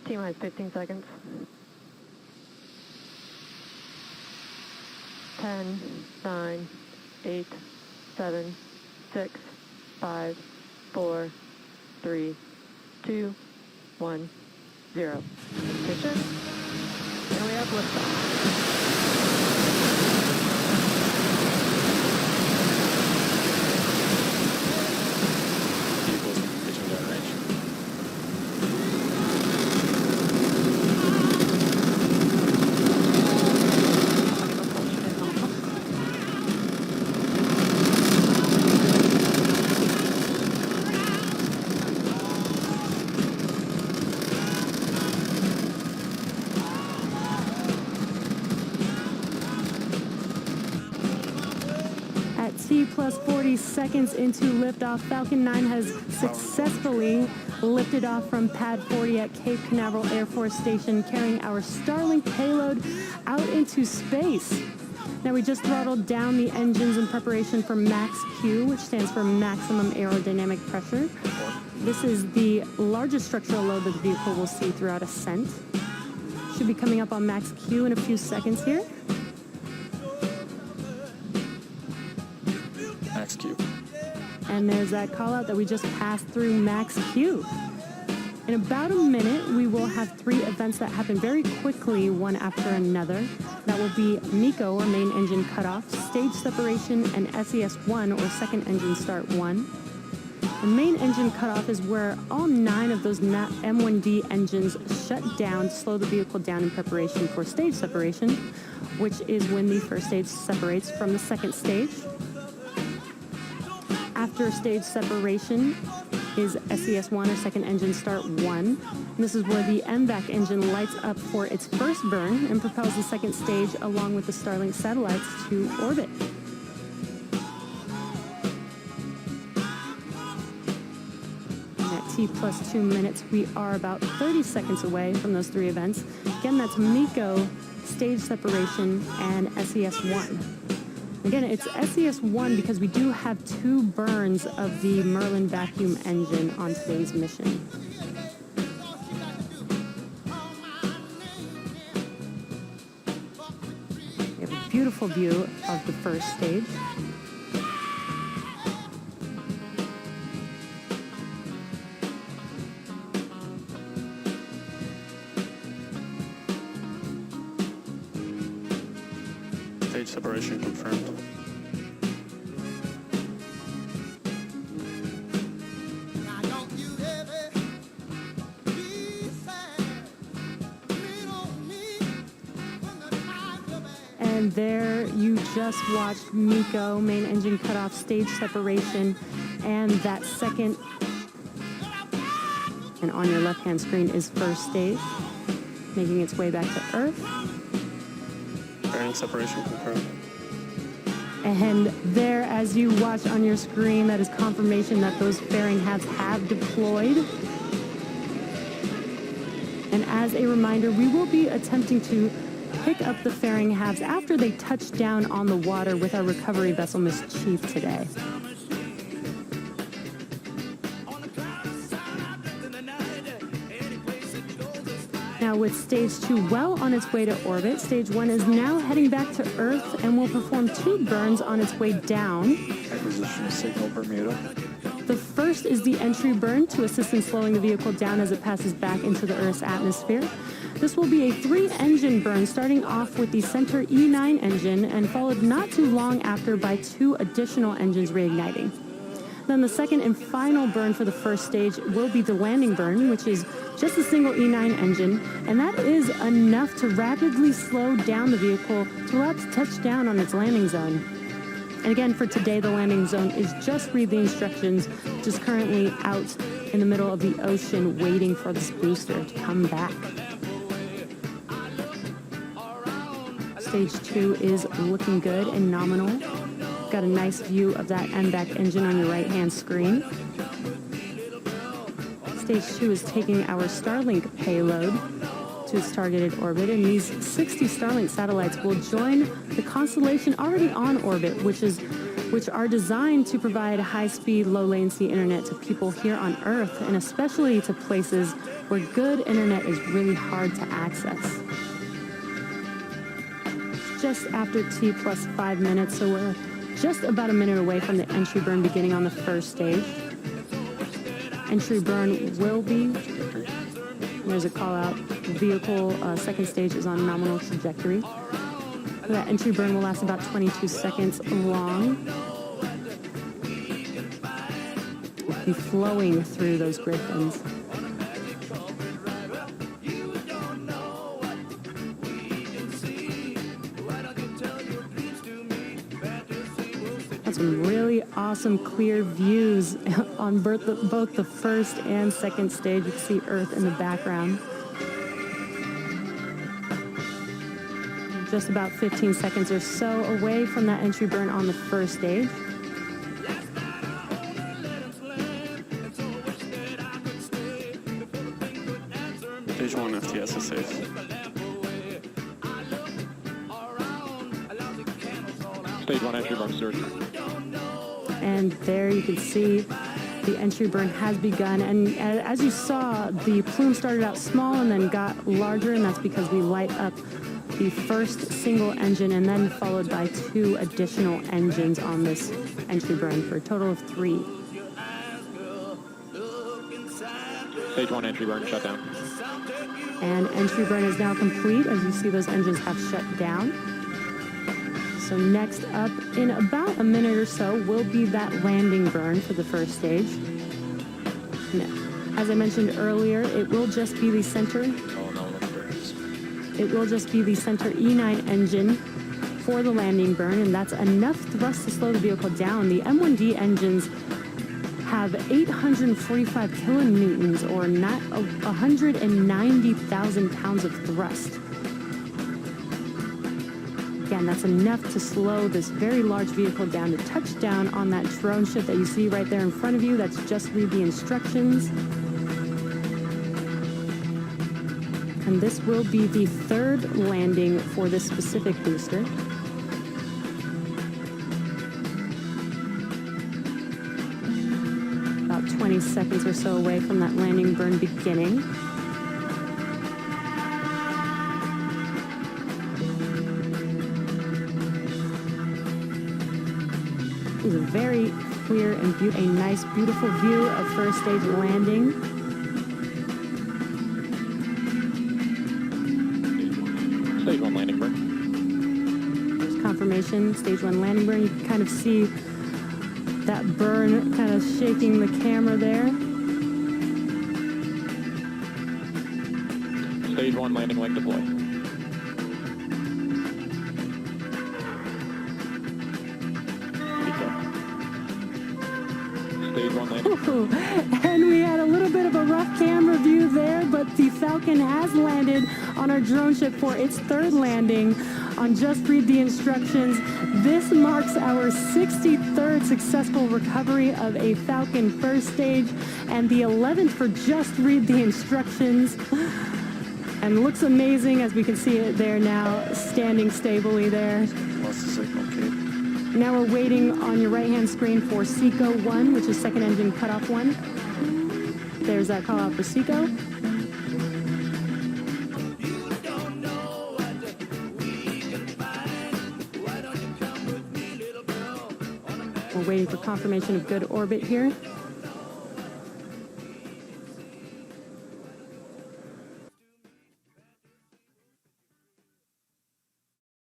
T-minus 15 seconds. 10, 9, 8, 7, 6, 5, 4, 3, 2, 1, 0. Ignition. And we have liftoff. T plus 40 seconds into liftoff, Falcon 9 has successfully lifted off from Pad 40 at Cape Canaveral Air Force Station, carrying our Starlink payload out into space. Now we just throttled down the engines in preparation for Max Q, which stands for Maximum Aerodynamic Pressure. This is the largest structural load that the vehicle will see throughout ascent. Should be coming up on Max Q in a few seconds here. Max Q. And there's that call out that we just passed through Max Q. In about a minute, we will have 3 events that happen very quickly, one after another. That will be MECO, or main engine cutoff, stage separation, and SES1, or second engine start 1. The main engine cutoff is where all 9 of those M1D engines shut down to slow the vehicle down in preparation for stage separation, which is when the first stage separates from the second stage. After stage separation is SES1, or second engine start 1. And this is where the MVAC engine lights up for its first burn and propels the second stage along with the Starlink satellites to orbit. And at T plus 2 minutes, we are about 30 seconds away from those 3 events. Again, that's MECO, stage separation, and SES1. Again, it's SES1 because we do have 2 burns of the Merlin vacuum engine on today's mission. We have a beautiful view of the first stage. Stage separation confirmed. And there you just watched MECO, main engine cutoff, stage separation, and that second. And on your left-hand screen is first stage, making its way back to Earth. Fairing separation confirmed. And there, as you watch on your screen, that is confirmation that those fairing halves have deployed. And as a reminder, we will be attempting to pick up the fairing halves after they touch down on the water with our recovery vessel, Miss Chief, today. Now, with stage 2 well on its way to orbit, stage 1 is now heading back to Earth and will perform 2 burns on its way down. Acquisition signal Bermuda. The first is the entry burn to assist in slowing the vehicle down as it passes back into the Earth's atmosphere. This will be a 3-engine burn, starting off with the center E9 engine and followed not too long after by 2 additional engines reigniting. Then the second and final burn for the first stage will be the landing burn, which is just a single E9 engine, and that is enough to rapidly slow down the vehicle to allow it to touch down on its landing zone. And again, for today, the landing zone is just read the instructions, which is currently out in the middle of the ocean waiting for this booster to come back. Stage 2 is looking good and nominal. Got a nice view of that MVAC engine on your right-hand screen. Stage 2 is taking our Starlink payload to its targeted orbit, and these 60 Starlink satellites will join the constellation already on orbit, which is which are designed to provide high-speed, low-latency internet to people here on Earth, and especially to places where good internet is really hard to access. Just after T plus 5 minutes, so we're just about a minute away from the entry burn beginning on the first stage. Entry burn will be, there's a call out, vehicle second stage is on nominal trajectory. That entry burn will last about 22 seconds long. We'll be flowing through those griffins. Got some really awesome clear views on both the first and second stage. You can see Earth in the background. Just about 15 seconds or so away from that entry burn on the first stage. Stage 1 FTS is safe. Stage 1 entry burn search. And there you can see the entry burn has begun. And as you saw, the plume started out small and then got larger, and that's because we light up the first single engine and then followed by 2 additional engines on this entry burn for a total of 3. Stage 1 entry burn shut down. And entry burn is now complete. As you see, those engines have shut down. So next up, in about a minute or so, will be that landing burn for the first stage. And as I mentioned earlier, it will just be the center. It will just be the center E9 engine for the landing burn, and that's enough thrust to slow the vehicle down. The M1D engines have 845 kilonewtons, or not 190,000 pounds of thrust. Again, that's enough to slow this very large vehicle down to touch down on that drone ship that you see right there in front of you. That's just read the instructions. And this will be the 3rd landing for this specific booster. About 20 seconds or so away from that landing burn beginning. It was a very clear and a nice, beautiful view of first stage landing. Stage 1 landing burn. There's confirmation, stage 1 landing burn. You can kind of see that burn kind of shaking the camera there. Stage 1 landing leg deploy. Stage 1 landing. Ooh, and we had a little bit of a rough camera view there, but the Falcon has landed on our drone ship for its 3rd landing on Just Read the Instructions. This marks our 63rd successful recovery of a Falcon first stage and the 11th for Just Read the Instructions. And looks amazing as we can see it there now, standing stably there. Lost the signal, Kate. Now we're waiting on your right-hand screen for SECO 1, which is second engine cutoff 1. There's that call out for SECO. We're waiting for confirmation of good orbit here.